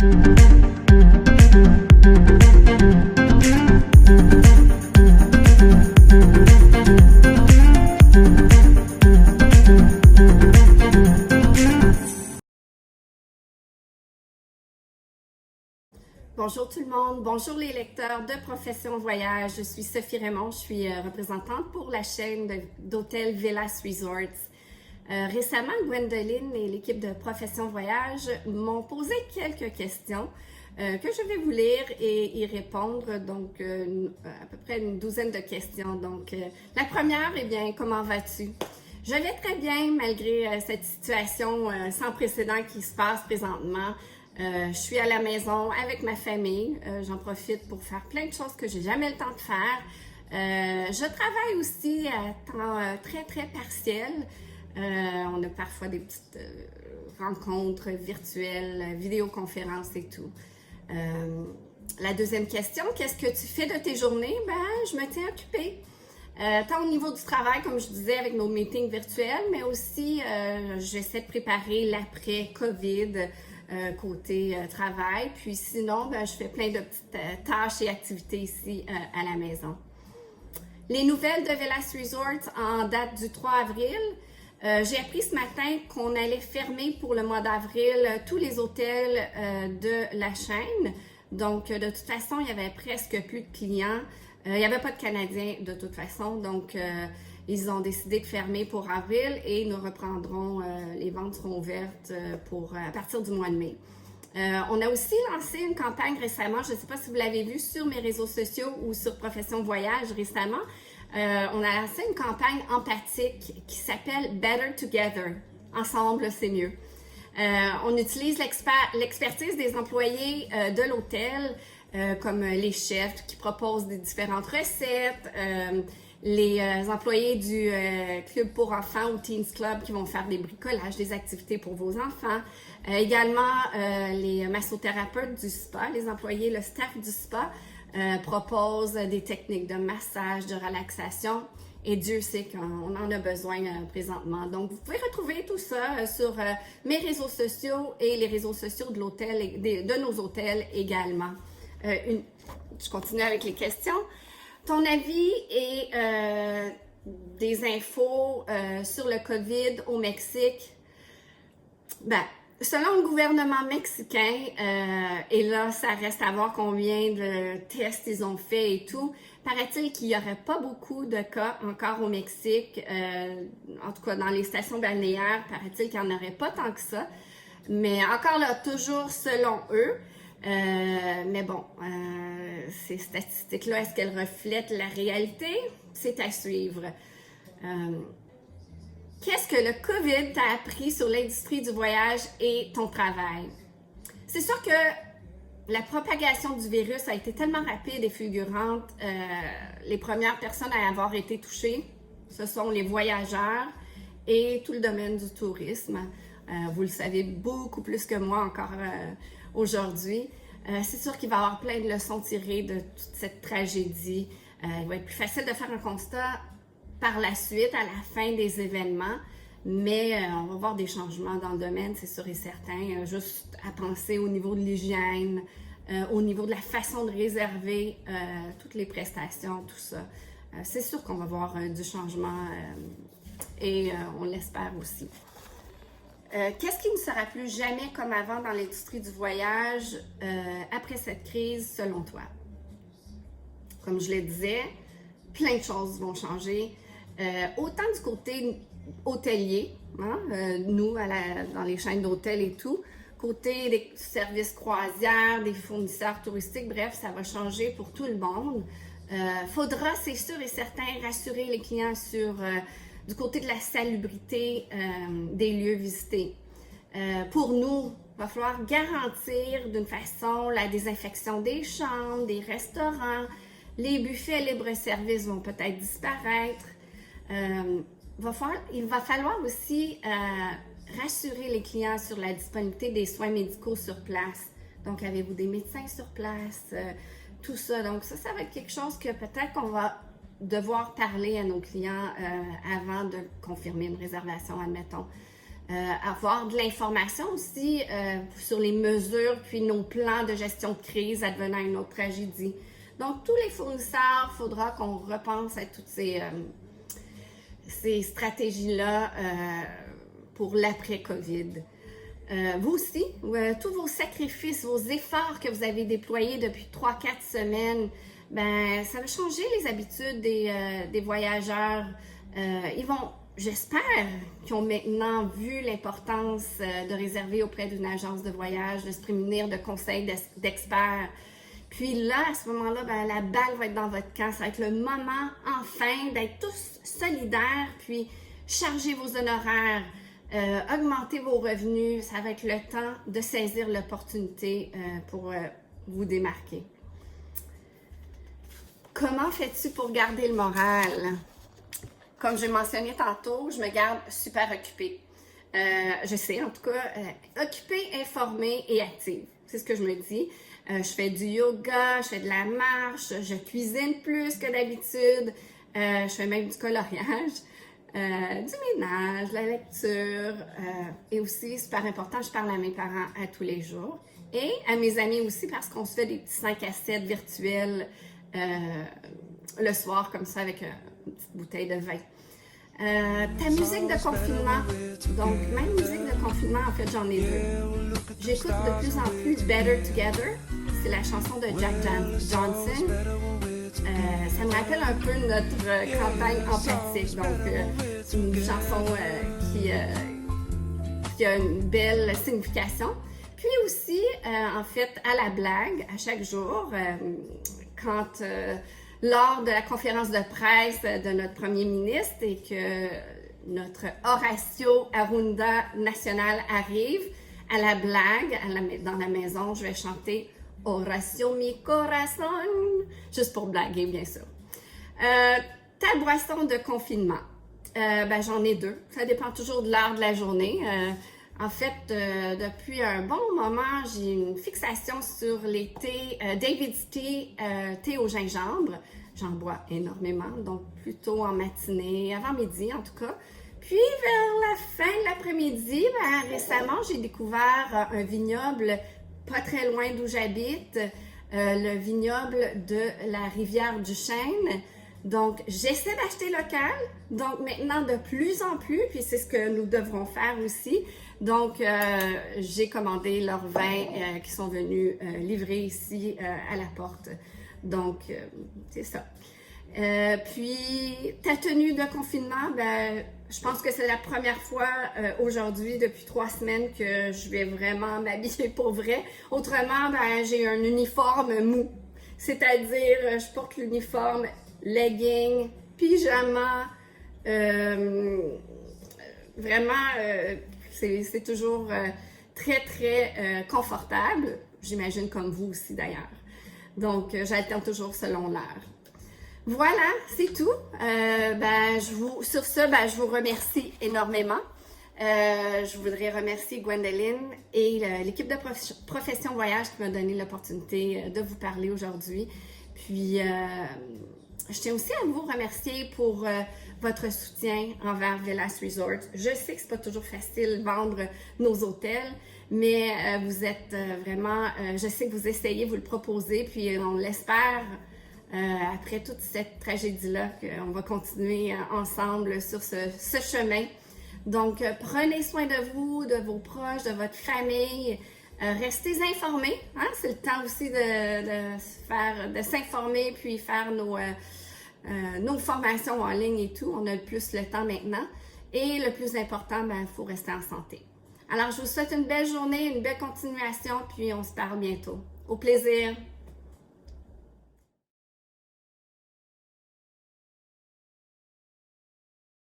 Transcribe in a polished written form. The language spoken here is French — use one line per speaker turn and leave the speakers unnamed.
Bonjour tout le monde, bonjour les lecteurs de Profession Voyage. Je suis Sophie Raymond, je suis représentante pour la chaîne d'hôtels Villas Resorts. Récemment, Gwendoline et l'équipe de Profession Voyage m'ont posé quelques questions que je vais vous lire et y répondre, donc à peu près une douzaine de questions. Donc, la première, eh bien, comment vas-tu? Je vais très bien malgré cette situation sans précédent qui se passe présentement. Je suis à la maison avec ma famille. J'en profite pour faire plein de choses que j'ai jamais le temps de faire. Je travaille aussi à temps très partiel. On a parfois des petites rencontres virtuelles, vidéoconférences et tout. La deuxième question, qu'est-ce que tu fais de tes journées? Ben, je me tiens occupée. Tant au niveau du travail, comme je disais, avec nos meetings virtuels, mais aussi j'essaie de préparer l'après-COVID côté travail. Puis sinon, ben, je fais plein de petites tâches et activités ici à la maison. Les nouvelles de Villas Resorts en date du 3 avril. J'ai appris ce matin qu'on allait fermer pour le mois d'avril tous les hôtels de la chaîne. Donc, de toute façon, il y avait presque plus de clients. Il n'y avait pas de Canadiens de toute façon, donc ils ont décidé de fermer pour avril et nous reprendrons, les ventes seront ouvertes à partir du mois de mai. On a aussi lancé une campagne récemment, je ne sais pas si vous l'avez vu sur mes réseaux sociaux ou sur Profession Voyage récemment. On a lancé une campagne empathique qui s'appelle Better Together. Ensemble, c'est mieux. On utilise l'expertise des employés de l'hôtel, comme les chefs qui proposent des différentes recettes, les employés du club pour enfants ou Teens Club qui vont faire des bricolages, des activités pour vos enfants. Également, les massothérapeutes du spa, les employés, le staff du spa proposent des techniques de massage, de relaxation. Et Dieu sait qu'on en a besoin présentement. Donc, vous pouvez retrouver tout ça sur mes réseaux sociaux et les réseaux sociaux de l'hôtel, de nos hôtels également. Je continue avec les questions. Ton avis et des infos sur le COVID au Mexique? Ben, selon le gouvernement mexicain, et là, ça reste à voir combien de tests ils ont fait et tout, paraît-il qu'il n'y aurait pas beaucoup de cas encore au Mexique, en tout cas dans les stations balnéaires, paraît-il qu'il n'y en aurait pas tant que ça, mais encore là, toujours selon eux. Mais bon, ces statistiques-là, est-ce qu'elles reflètent la réalité? C'est à suivre. Qu'est-ce que le COVID t'a appris sur l'industrie du voyage et ton travail? C'est sûr que la propagation du virus a été tellement rapide et fulgurante. Les premières personnes à avoir été touchées, ce sont les voyageurs et tout le domaine du tourisme. Vous le savez beaucoup plus que moi encore aujourd'hui. C'est sûr qu'il va y avoir plein de leçons tirées de toute cette tragédie. Il va être plus facile de faire un constat par la suite, à la fin des événements, mais on va voir des changements dans le domaine, c'est sûr et certain. Juste à penser au niveau de l'hygiène, au niveau de la façon de réserver toutes les prestations, tout ça. C'est sûr qu'on va voir du changement et on l'espère aussi. Qu'est-ce qui ne sera plus jamais comme avant dans l'industrie du voyage après cette crise, selon toi? Comme je le disais, plein de choses vont changer. Autant du côté hôtelier, hein, nous, dans les chaînes d'hôtels et tout, côté des services croisières, des fournisseurs touristiques, bref, ça va changer pour tout le monde. Faudra, c'est sûr et certain, rassurer les clients sur du côté de la salubrité des lieux visités. Pour nous, il va falloir garantir d'une façon la désinfection des chambres, des restaurants. Les buffets libre-service vont peut-être disparaître. Il va falloir aussi rassurer les clients sur la disponibilité des soins médicaux sur place. Donc, avez-vous des médecins sur place? Tout ça. Donc, ça va être quelque chose que peut-être qu'on va devoir parler à nos clients avant de confirmer une réservation, admettons. avoir de l'information aussi sur les mesures puis nos plans de gestion de crise advenant une autre tragédie. Donc, tous les fournisseurs, il faudra qu'on repense à toutes ces stratégies-là pour l'après-COVID. Vous aussi, tous vos sacrifices, vos efforts que vous avez déployés depuis 3-4 semaines, ben, ça va changer les habitudes des voyageurs. Ils vont, j'espère, qu'ils ont maintenant vu l'importance de réserver auprès d'une agence de voyage, de se prémunir de conseils d'experts. Puis là, à ce moment-là, ben, la balle va être dans votre camp. Ça va être le moment, enfin, d'être tous solidaires, puis charger vos honoraires, augmenter vos revenus. Ça va être le temps de saisir l'opportunité pour vous démarquer. Comment fais-tu pour garder le moral? Comme j'ai mentionné tantôt, je me garde super occupée. Je sais, en tout cas, occupée, informée et active. C'est ce que je me dis. Je fais du yoga, je fais de la marche, je cuisine plus que d'habitude, je fais même du coloriage, du ménage, de la lecture, et aussi, super important, je parle à mes parents à tous les jours et à mes amis aussi parce qu'on se fait des petits 5 à 7 virtuels le soir comme ça avec une petite bouteille de vin. Ta musique de confinement, donc ma musique de confinement, en fait j'en ai deux. J'écoute de plus en plus Better Together, c'est la chanson de Jack Johnson. Ça me rappelle un peu notre campagne empathique, donc c'est une chanson qui a une belle signification. Puis aussi, en fait, à la blague, à chaque jour, quand lors de la conférence de presse de notre premier ministre et que notre Horacio Arruda national arrive, à la blague, dans la maison, je vais chanter Horacio mi corazón, juste pour blaguer, bien sûr. Ta boisson de confinement, ben, j'en ai deux. Ça dépend toujours de l'heure de la journée. En fait, depuis un bon moment, j'ai une fixation sur les thés, David's Tea, thé au gingembre. J'en bois énormément, donc plutôt en matinée, avant midi en tout cas. Puis vers la fin de l'après-midi, ben, récemment, j'ai découvert un vignoble pas très loin d'où j'habite, le vignoble de la rivière du Chêne. Donc, j'essaie d'acheter local. Donc, maintenant, de plus en plus, puis c'est ce que nous devrons faire aussi. Donc, j'ai commandé leurs vins qui sont venus livrer ici à la porte. Donc, c'est ça. Puis, ta tenue de confinement, ben, je pense que c'est la première fois aujourd'hui, depuis 3 semaines, que je vais vraiment m'habiller pour vrai. Autrement, ben, j'ai un uniforme mou. C'est-à-dire, je porte l'uniforme leggings, pyjama, vraiment, c'est toujours très, très confortable. J'imagine comme vous aussi d'ailleurs. Donc, j'alterne toujours selon l'heure. Voilà, c'est tout. Sur ce, ben, je vous remercie énormément. Je voudrais remercier Gwendoline et l'équipe de Profession Voyage qui m'a donné l'opportunité de vous parler aujourd'hui. Puis, je tiens aussi à vous remercier pour votre soutien envers Velas Resorts. Je sais que c'est pas toujours facile de vendre nos hôtels, mais vous êtes vraiment, je sais que vous essayez, vous le proposez, puis on l'espère, après toute cette tragédie-là, qu'on va continuer ensemble sur ce chemin. Donc, prenez soin de vous, de vos proches, de votre famille. Restez informés, hein? C'est le temps aussi de s'informer puis faire nos formations en ligne et tout. On a le plus le temps maintenant. Et le plus important, ben, il faut rester en santé. Alors, je vous souhaite une belle journée, une belle continuation, puis on se parle bientôt. Au plaisir!